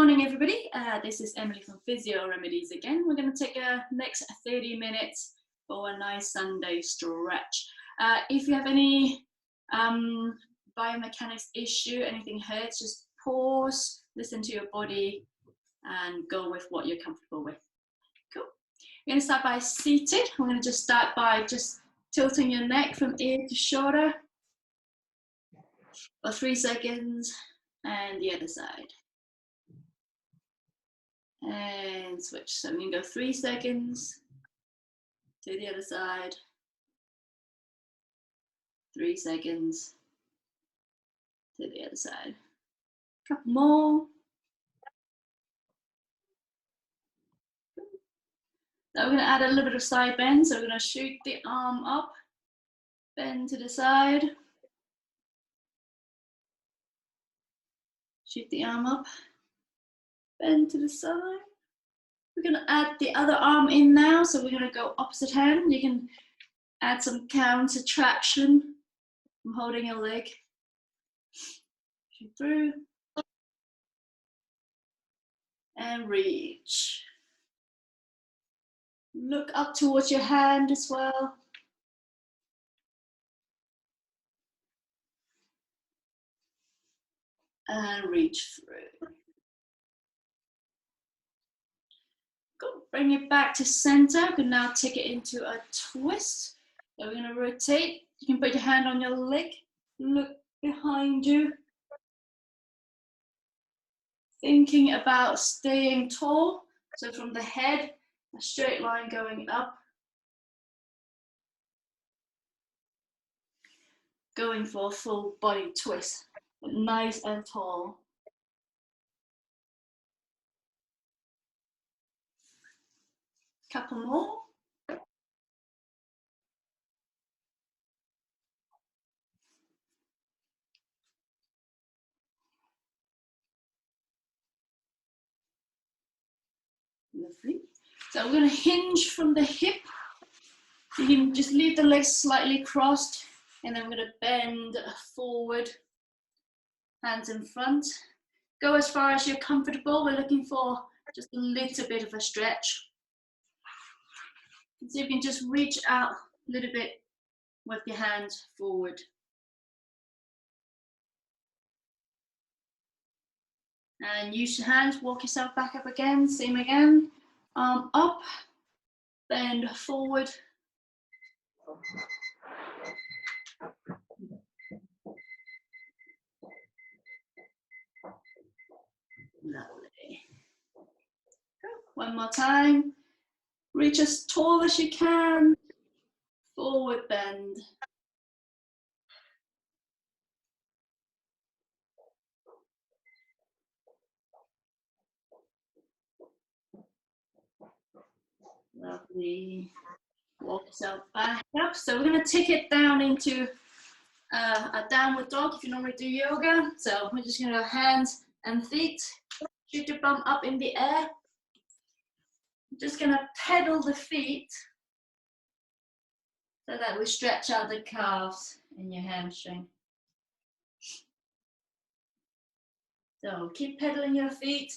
morning, everybody. This is Emily from Physio Remedies again. We're going to take a next 30 minutes for a nice Sunday stretch. If you have any biomechanics issue, anything hurts, just pause, listen to your body, and go with what you're comfortable with. Cool. We're going to start by seated. We're going to just start by just tilting your neck from ear to shoulder for 3 seconds, and the other side. And switch. So we can go 3 seconds to the other side, 3 seconds to the other side. Couple more. Now we're going to add a little bit of side bend. So we're going to shoot the arm up, bend to the side, shoot the arm up, bend to the side. We're going to add the other arm in now, so we're going to go opposite hand. You can add some counter traction from holding your leg. Shoot through. And reach. Look up towards your hand as well. And reach through. Good. Bring it back to center. You can now take it into a twist. So we're going to rotate. You can put your hand on your leg. Look behind you. Thinking about staying tall. So from the head, a straight line going up. Going for a full body twist. But nice and tall. Couple more. Lovely. So we're going to hinge from the hip. You can just leave the legs slightly crossed, and then we're going to bend forward, hands in front. Go as far as you're comfortable. We're looking for just a little bit of a stretch. So you can just reach out a little bit with your hand forward. And use your hands, walk yourself back up again, same again. Arm up, bend forward. Lovely. One more time. Reach as tall as you can. Forward bend. Lovely. Walk yourself back up. So we're going to take it down into a downward dog if you normally do yoga. So we're just going to go hands and feet. Shoot your bum up in the air. Just going to pedal the feet so that we stretch out the calves and your hamstring. So keep pedaling your feet,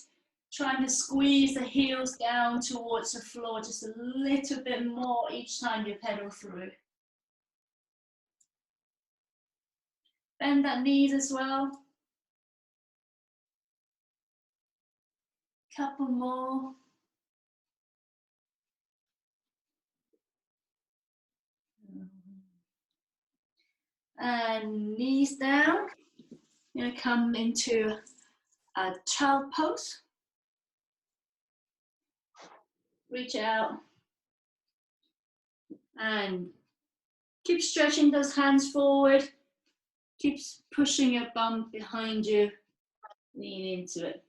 trying to squeeze the heels down towards the floor just a little bit more each time you pedal through. Bend that knees as well. Couple more. And knees down. You're going to come into a child pose. Reach out. And keep stretching those hands forward. Keep pushing your bum behind you. Lean into it.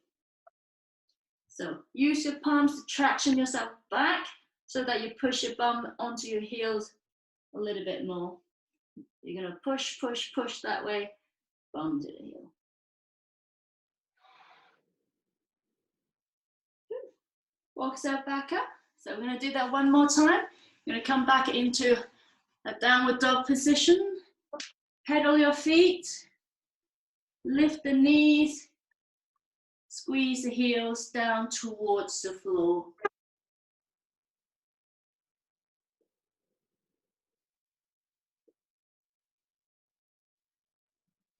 So use your palms to traction yourself back so that you push your bum onto your heels a little bit more. You're going to push, push, push that way, bum to the heel. Walk yourself back up. So we're going to do that one more time. You're going to come back into a downward dog position. Pedal your feet. Lift the knees. Squeeze the heels down towards the floor.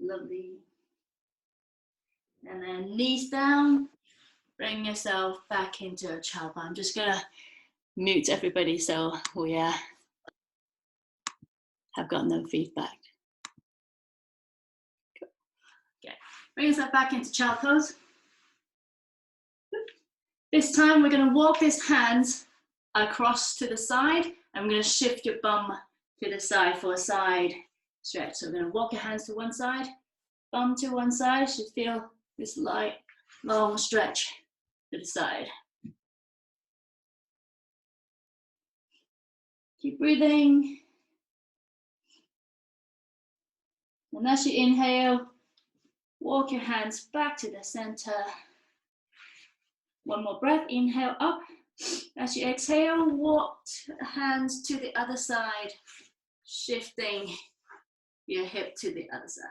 Lovely. And then knees down, bring yourself back into a child pose. I'm just gonna mute everybody so we have got no feedback. Cool. Okay, bring yourself back into child pose. This time we're gonna walk these hands across to the side. I'm gonna shift your bum to the side for a side stretch. So we're gonna walk your hands to one side, bum to one side. You should feel this light, long stretch to the side. Keep breathing. And as you inhale, walk your hands back to the center. One more breath, inhale up. As you exhale, walk hands to the other side, shifting your hip to the other side.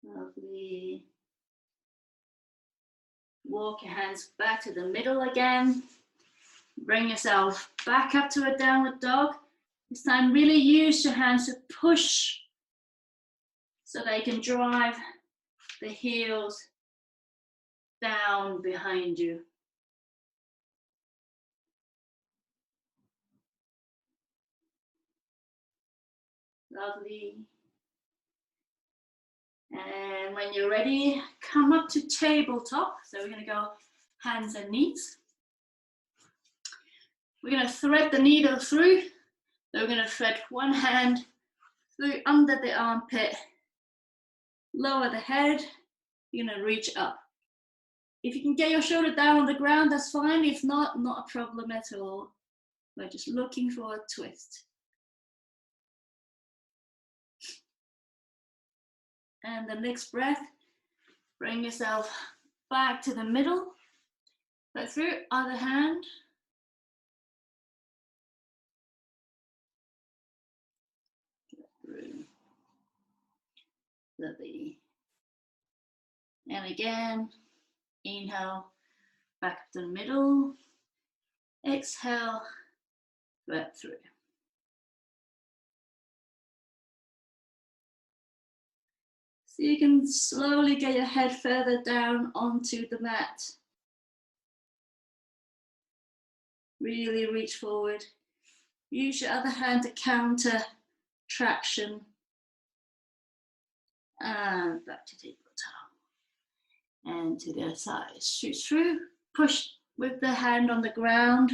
Lovely. Walk your hands back to the middle again. Bring yourself back up to a downward dog. This time, really use your hands to push so they can drive the heels down behind you. Lovely. And when you're ready, come up to tabletop. So we're going to go hands and knees. We're going to thread the needle through. So we're going to thread one hand through under the armpit, lower the head. You're going to reach up. If you can get your shoulder down on the ground, that's fine. If not, not a problem at all. We're just looking for a twist. And the next breath, bring yourself back to the middle. But through, other hand. Through. Lovely. And again, inhale, back to the middle. Exhale, thread through. So you can slowly get your head further down onto the mat. Really reach forward. Use your other hand to counter traction. And back to tabletop. And to the other side. Shoot through. Push with the hand on the ground.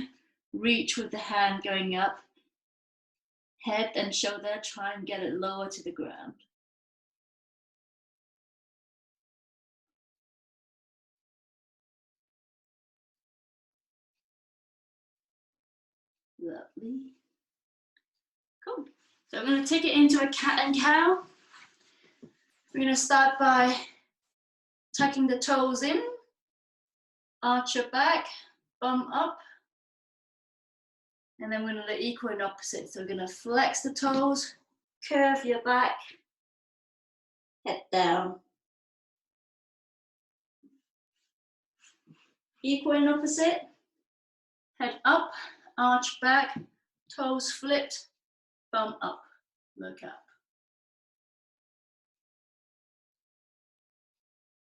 Reach with the hand going up. Head and shoulder, try and get it lower to the ground. Lovely. Cool. So I'm going to take it into a cat and cow. We're going to start by tucking the toes in, arch your back, bum up, and then we're going to do equal and opposite. So we're going to flex the toes, curve your back, head down. Equal and opposite, head up, arch back, toes flipped, bum up, look up.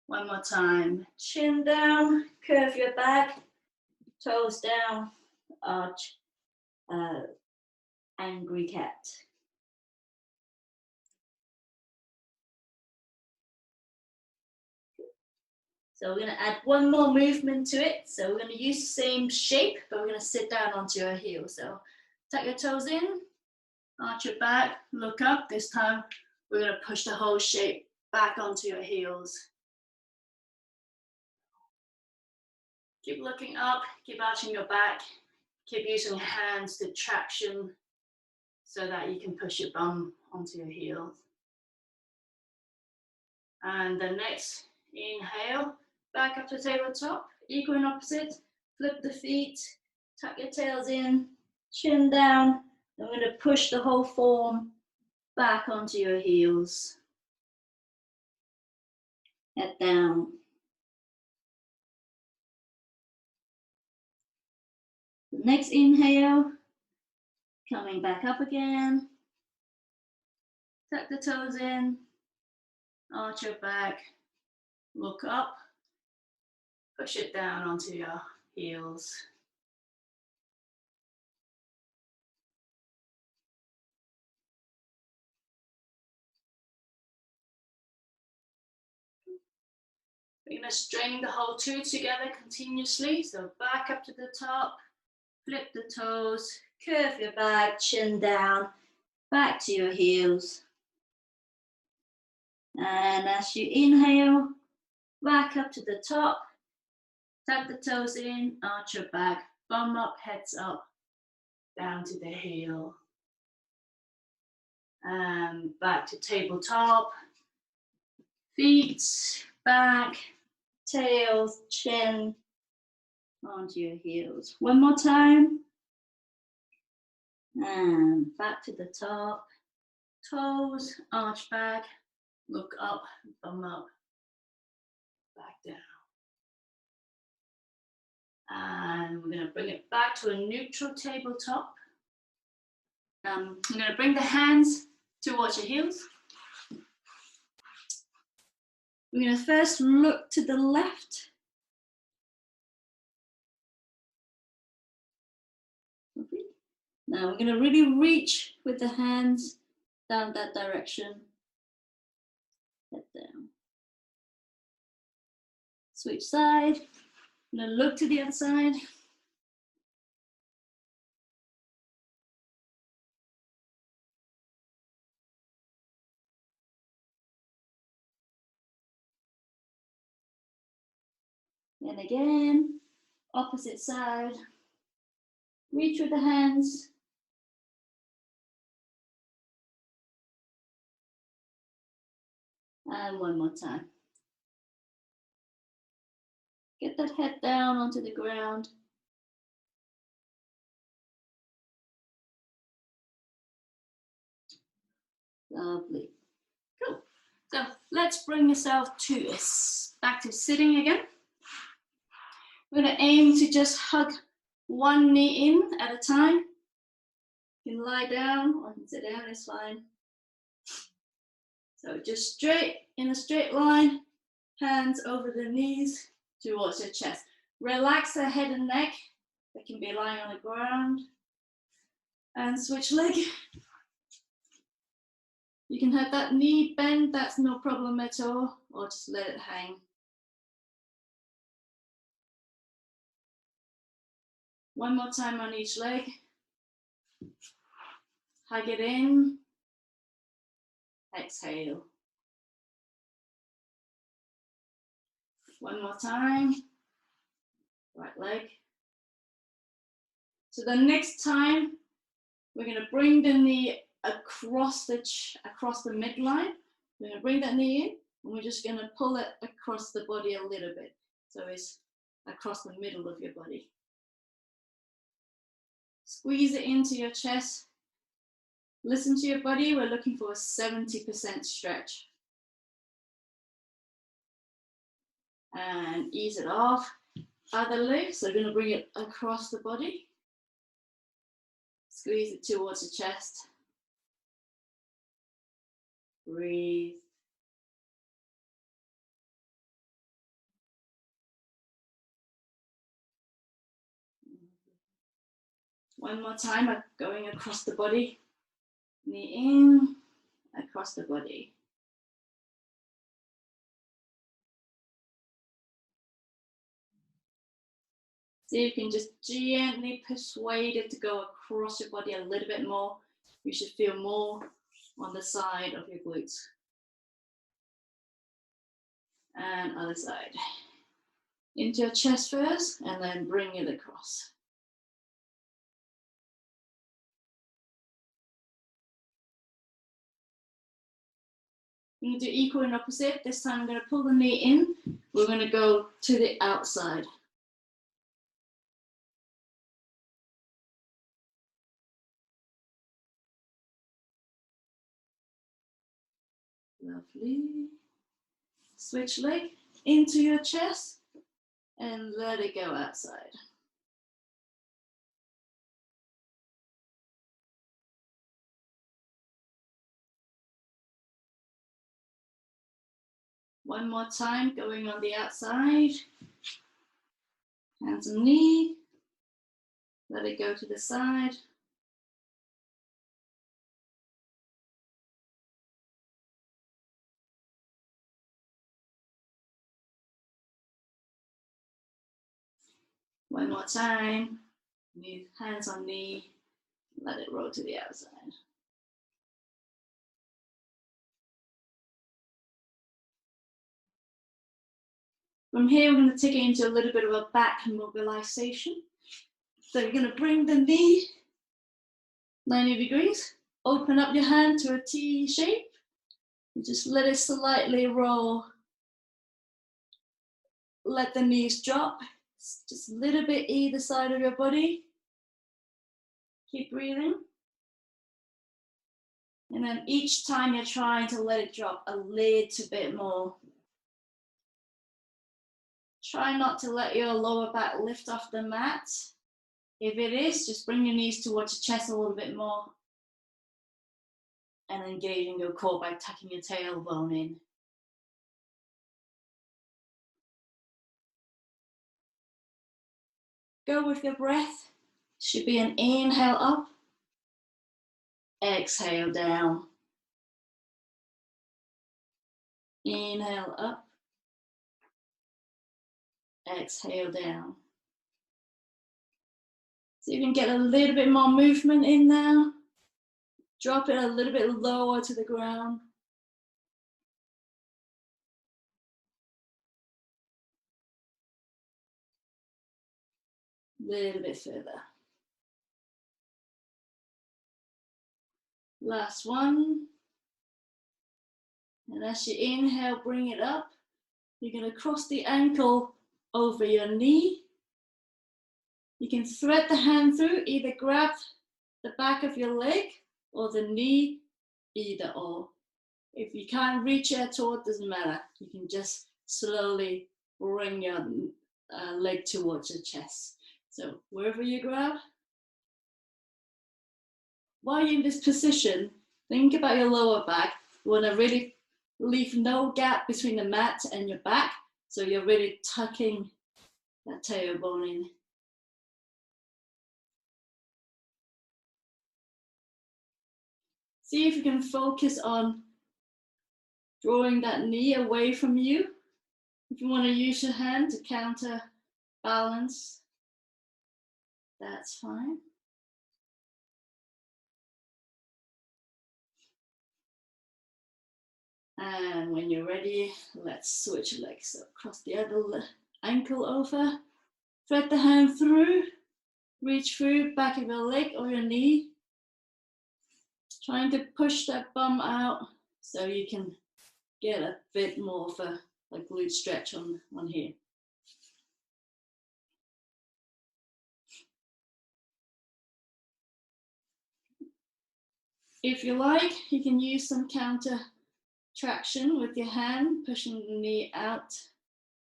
One more time, chin down, curve your back, toes down, arch, angry cat. So we're going to add one more movement to it. So we're going to use the same shape, but we're going to sit down onto your heel. So tuck your toes in, arch your back, look up. This time we're going to push the whole shape back onto your heels. Keep looking up, keep arching your back, keep using your hands to traction so that you can push your bum onto your heels. And the next inhale, back up to tabletop, equal and opposite, flip the feet, tuck your tails in, chin down. I'm going to push the whole form back onto your heels. Head down. The next inhale, coming back up again. Tuck the toes in, arch your back, look up, push it down onto your heels. We're going to string the whole two together continuously. So back up to the top, flip the toes, curve your back, chin down, back to your heels. And as you inhale, back up to the top, tuck the toes in, arch your back, bum up, heads up, down to the heel. And back to tabletop, feet, back, tails, chin, onto your heels. One more time. And back to the top, toes, arch back, look up, bum up, back down. And we're going to bring it back to a neutral tabletop. I'm going to bring the hands towards your heels. We're going to first look to the left. Now we're going to really reach with the hands down that direction. Head down. Switch side. I'm going to look to the other side. And again, opposite side. Reach with the hands. And one more time. Get that head down onto the ground. Lovely. Cool. So let's bring yourself to back to sitting again. We're going to aim to just hug one knee in at a time. You can lie down or you can sit down, it's fine. So just straight, in a straight line, hands over the knees towards your chest. Relax the head and neck. They can be lying on the ground. And switch leg. You can have that knee bend, that's no problem at all, or just let it hang. One more time on each leg. Hug it in. Exhale. One more time. Right leg. So the next time, we're going to bring the knee across the midline. We're going to bring that knee in, and we're just going to pull it across the body a little bit. So it's across the middle of your body. Squeeze it into your chest. Listen to your body. We're looking for a 70% stretch. And ease it off. Other leg, so we're going to bring it across the body. Squeeze it towards the chest. Breathe. One more time, going across the body. Knee in, across the body. See if you can just gently persuade it to go across your body a little bit more. You should feel more on the side of your glutes. And other side. Into your chest first, and then bring it across. You can do equal and opposite. This time I'm going to pull the knee in. We're going to go to the outside. Lovely. Switch leg into your chest and let it go outside. One more time, going on the outside. Hands and knee. Let it go to the side. One more time. Hands on knee. Let it roll to the outside. From here, we're going to take it into a little bit of a back mobilization. So you're going to bring the knee 90 degrees. Open up your hand to a T shape. You just let it slightly roll. Let the knees drop. Just a little bit either side of your body. Keep breathing. And then each time you're trying to let it drop a little bit more. Try not to let your lower back lift off the mat. If it is, just bring your knees towards your chest a little bit more. And engaging your core by tucking your tailbone in. Go with your breath. Should be an inhale up. Exhale down. Inhale up. Exhale down. So you can get a little bit more movement in now. Drop it a little bit lower to the ground. A little bit further. Last one. And as you inhale, bring it up. You're going to cross the ankle over your knee. You can thread the hand through, either grab the back of your leg or the knee, either or. If you can't reach it at all, it doesn't matter. You can just slowly bring your leg towards your chest. So wherever you grab, while you're in this position, think about your lower back. You want to really leave no gap between the mat and your back, so you're really tucking that tailbone in. See if you can focus on drawing that knee away from you. If you want to use your hand to counter balance, that's fine. And when you're ready, let's switch legs. So cross the other ankle over, thread the hand through, reach through back of your leg or your knee. Trying to push that bum out so you can get a bit more of a glute stretch on here. If you like, you can use some counter traction with your hand, pushing the knee out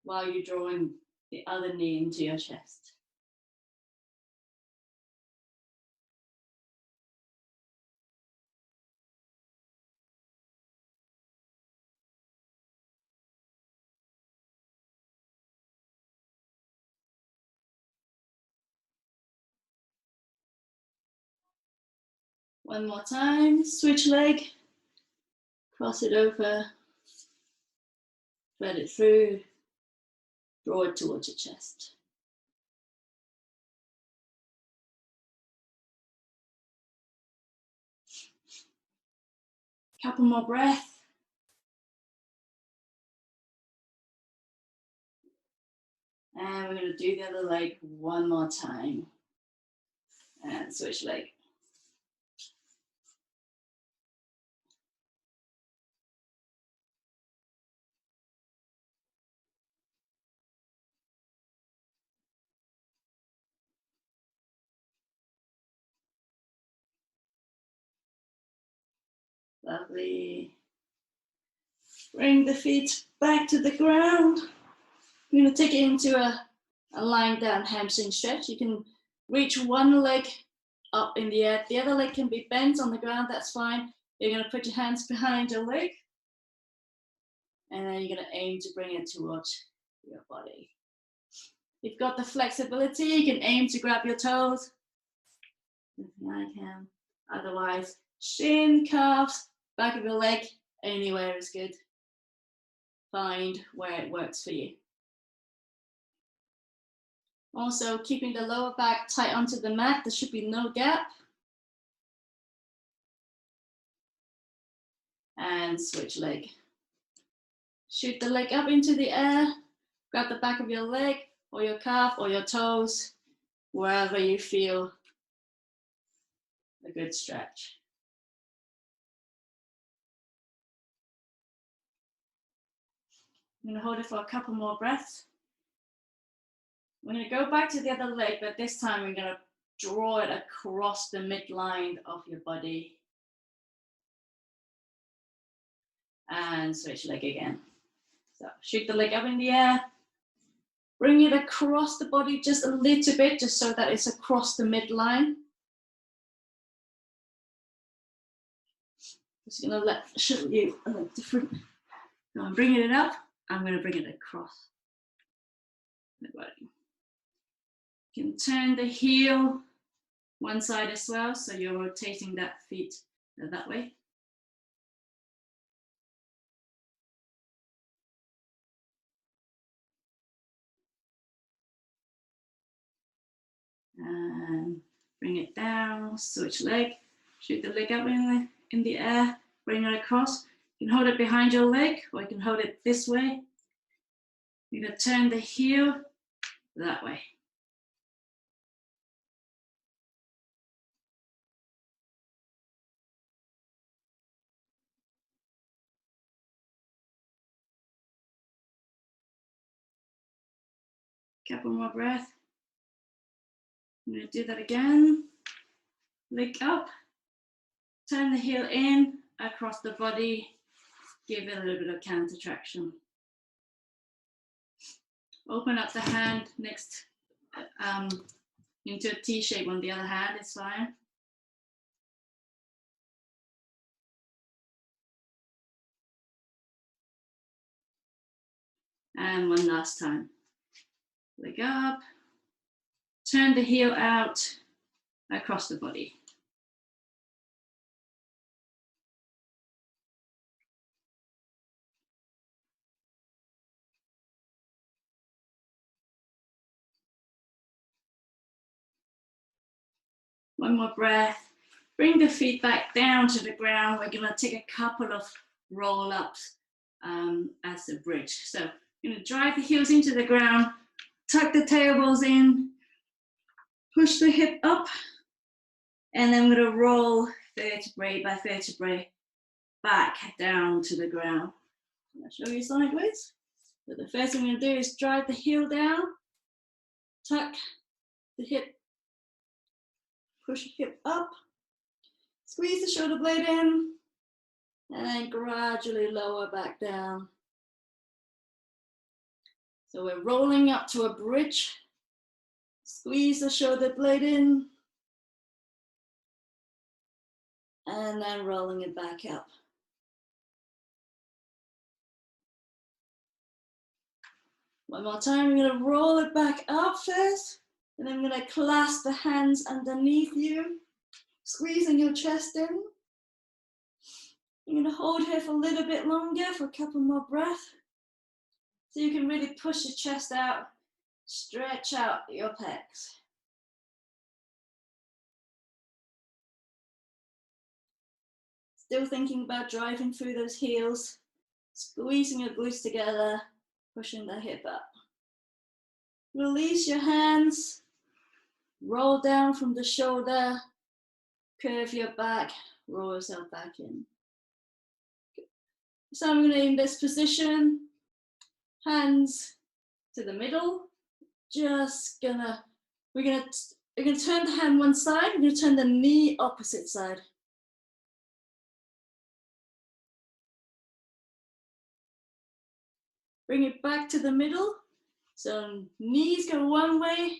while you're drawing the other knee into your chest. One more time, switch leg, cross it over, thread it through, draw it towards your chest. Couple more breaths. And we're going to do the other leg one more time. And switch leg. Lovely. Bring the feet back to the ground. You're going to take it into a lying down hamstring stretch. You can reach one leg up in the air. The other leg can be bent on the ground, that's fine. You're going to put your hands behind your leg. And then you're going to aim to bring it towards your body. If you've got the flexibility, you can aim to grab your toes. If I can. Otherwise, shin, calves, back of your leg, anywhere is good. Find where it works for you. Also, keeping the lower back tight onto the mat. There should be no gap. And switch leg. Shoot the leg up into the air. Grab the back of your leg or your calf or your toes, wherever you feel a good stretch. I'm going to hold it for a couple more breaths. We're going to go back to the other leg, but this time we're going to draw it across the midline of your body. And switch leg again. So shoot the leg up in the air. Bring it across the body just a little bit, just so that it's across the midline. Just going to show you a different. So I'm bringing it up. I'm going to bring it across the body. You can turn the heel one side as well, so you're rotating that feet that way. And bring it down, switch leg, shoot the leg up in the air, bring it across. You can hold it behind your leg, or you can hold it this way. You're going to turn the heel that way. Couple more breaths. I'm going to do that again. Leg up, turn the heel in, across the body, give it a little bit of counter traction. Open up the hand next into a T shape on the other hand, it's fine. And one last time. Leg up, turn the heel out across the body. One more breath. Bring the feet back down to the ground. We're going to take a couple of roll ups as a bridge. So you're going to drive the heels into the ground, tuck the tailbones in, push the hip up, and then I'm going to roll vertebrae by vertebrae back down to the ground. I'll show you sideways. So the first thing I'm going to do is drive the heel down, tuck the hip, push the hip up, squeeze the shoulder blade in, and then gradually lower back down. So we're rolling up to a bridge, squeeze the shoulder blade in, and then rolling it back up. One more time, I'm going to roll it back up first, and then I'm going to clasp the hands underneath you, squeezing your chest in. You're going to hold here for a little bit longer, for a couple more breaths, so you can really push your chest out, stretch out your pecs. Still thinking about driving through those heels, squeezing your glutes together, pushing the hip up. Release your hands, roll down from the shoulder, curve your back, roll yourself back in. So I'm going to, in this position, hands to the middle, we're gonna turn the hand one side, we're gonna turn the knee opposite side. Bring it back to the middle. So knees go one way,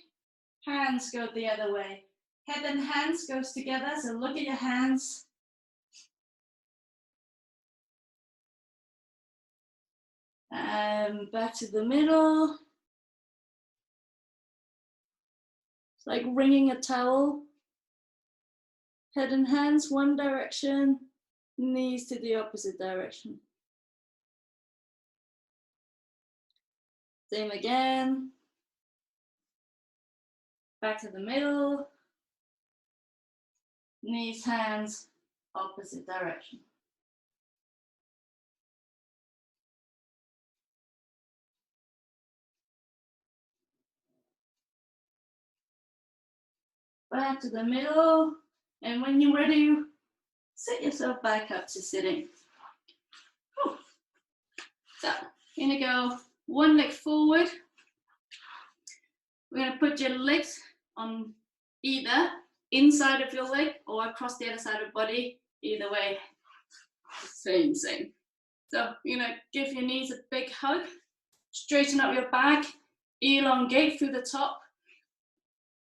hands go the other way. Head and hands goes together, so look at your hands. And back to the middle. It's like wringing a towel. Head and hands one direction, knees to the opposite direction. Same again. Back to the middle. Knees, hands, opposite direction. Back to the middle. And when you're ready, set yourself back up to sitting. Whew. So, you're gonna go one leg forward. We're gonna put your legs on either inside of your leg or across the other side of the body. Either way, same. So you're gonna give your knees a big hug, straighten up your back, elongate through the top,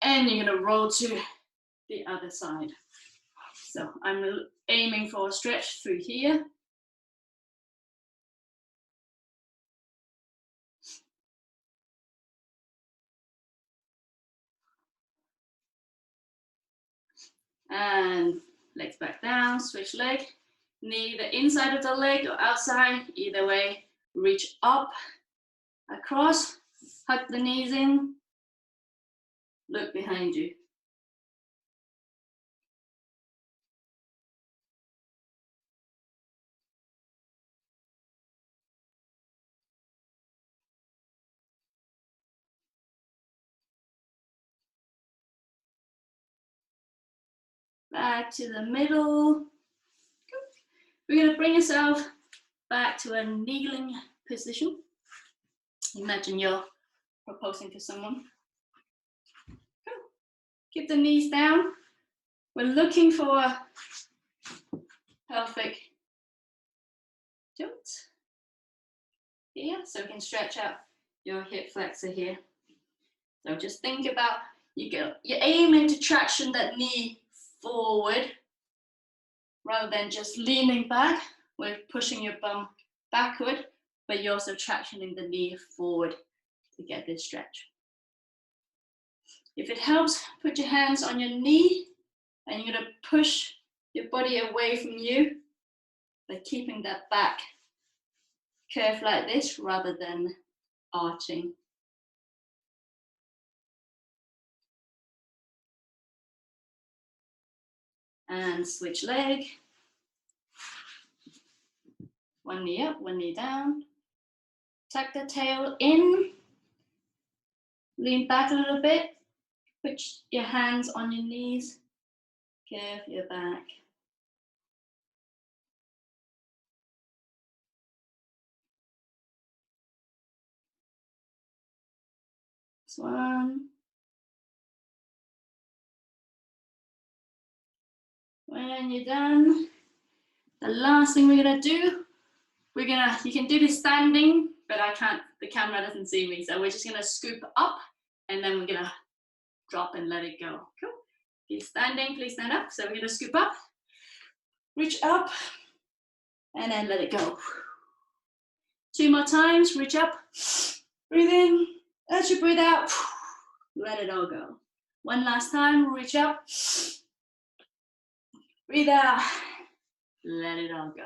and you're gonna roll to the other side. So I'm aiming for a stretch through here. And legs back down, switch leg. Knee the inside of the leg or outside, either way. Reach up, across, hug the knees in, look behind you. Back to the middle. We're going to bring yourself back to a kneeling position. Imagine you're proposing to someone. Keep the knees down. We're looking for a pelvic tilt here, so you can stretch out your hip flexor here. So just think about, you're aiming to traction that knee forward rather than just leaning back. We're pushing your bum backward, but you're also tractioning the knee forward to get this stretch. If it helps, put your hands on your knee and you're going to push your body away from you by keeping that back curved like this rather than arching. And switch leg. One knee up, one knee down. Tuck the tail in. Lean back a little bit. Put your hands on your knees. Curve your back. This one. When you're done, the last thing we're gonna do, you can do this standing, but I can't, the camera doesn't see me, so we're just gonna scoop up and then we're gonna drop and let it go. Cool. If you're standing, please stand up. So we're gonna scoop up, reach up, and then let it go. 2 more times, reach up, breathe in, as you breathe out, let it all go. One last time, reach up, breathe out, let it all go.